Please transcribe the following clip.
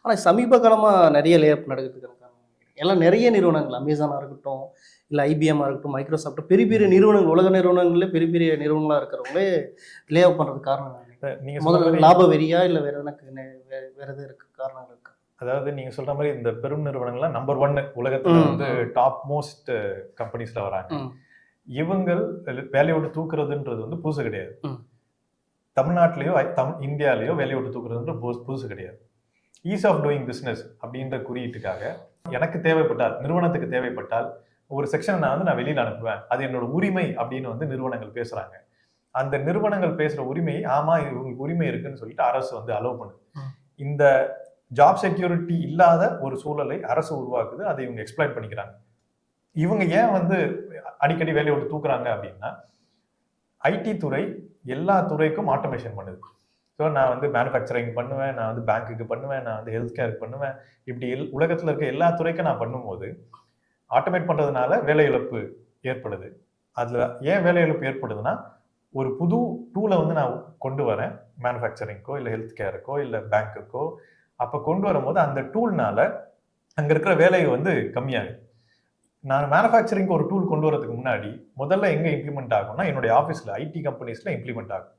ஆனால் சமீப காலமாக நிறைய லேஅப் நடக்குதுக்கான காரணம் எல்லாம் நிறைய நிறுவனங்கள் அமேசானாக இருக்கட்டும், இல்லை ஐபிஎம்மாக இருக்கட்டும், மைக்ரோசாஃப்ட், பெரிய பெரிய நிறுவனங்கள், உலக நிறுவனங்களே பெரிய பெரிய நிறுவனங்களாக இருக்கிறவங்களே லேஅப் பண்ணுறது காரணம் என்ன? நீங்க முதல்ல லாப வெறியா இல்லை வேற எனக்கு வேற எது இருக்கு காரணங்கள் இருக்கு? அதாவது நீங்க சொல்ற மாதிரி இந்த பெரும் நிறுவனங்கள்லாம் நம்பர் 1 உலகத்துல வந்து டாப் மோஸ்ட் கம்பெனிஸ்ல வராங்க. இவங்கள் வேலையை விட்டு தூக்குறதுன்றது வந்து புதுசு கிடையாது. தமிழ்நாட்டிலேயோ இந்தியாலேயோ வேலையை விட்டு தூக்குறதுன்ற புதுசு கிடையாது. ஈஸ் ஆஃப் டூயிங் பிஸ்னஸ் அப்படின்ற குறியீட்டுக்காக எனக்கு தேவைப்பட்டால், நிறுவனத்துக்கு தேவைப்பட்டால் ஒரு செக்ஷனை நான் வெளியில அனுப்புவேன், அது என்னோட உரிமை அப்படின்னு வந்து நிறுவனங்கள் பேசுறாங்க. அந்த நிறுவனங்கள் பேசுற உரிமை, ஆமா இவங்களுக்கு உரிமை இருக்குன்னு சொல்லிட்டு அரசு வந்து அலோவ் பண்ணுது. இந்த ஜாப் செக்யூரிட்டி இல்லாத ஒரு சூழலை அரசு உருவாக்குது, அதை இவங்க எக்ஸ்ப்ளாய்ட் பண்ணிக்கிறாங்க. இவங்க ஏன் வந்து அடிக்கடி வேலையை விட்டு தூக்குறாங்க அப்படின்னா, ஐடி துறை எல்லா துறைக்கும் ஆட்டோமேஷன் பண்ணுது. ஸோ நான் வந்து மேனுஃபேக்சரிங் பண்ணுவேன், நான் வந்து பேங்க்குக்கு பண்ணுவேன், நான் வந்து ஹெல்த் கேருக்கு பண்ணுவேன், இப்படி உலகத்தில் இருக்க எல்லா துறைக்கும் நான் பண்ணும்போது ஆட்டோமேட் பண்ணுறதுனால வேலை இழப்பு ஏற்படுது. அதில் ஏன் வேலை இழப்பு ஏற்படுதுன்னா, ஒரு புது டூலை வந்து நான் கொண்டு வரேன் மேனுஃபேக்சரிங்க்கோ இல்லை ஹெல்த் கேருக்கோ இல்லை பேங்க்குக்கோ. அப்போ கொண்டு வரும்போது அந்த டூல்னால அங்கே இருக்கிற வேலை வந்து கம்மியாகுது. நான் மேனுஃபேக்சரிங்க்கு ஒரு டூல் கொண்டு வரதுக்கு முன்னாடி முதல்ல எங்கே இம்ப்ளிமெண்ட் ஆகும்னா, என்னுடைய ஆஃபீஸில் ஐடி கம்பெனிஸில் இம்ப்ளிமெண்ட் ஆகும்.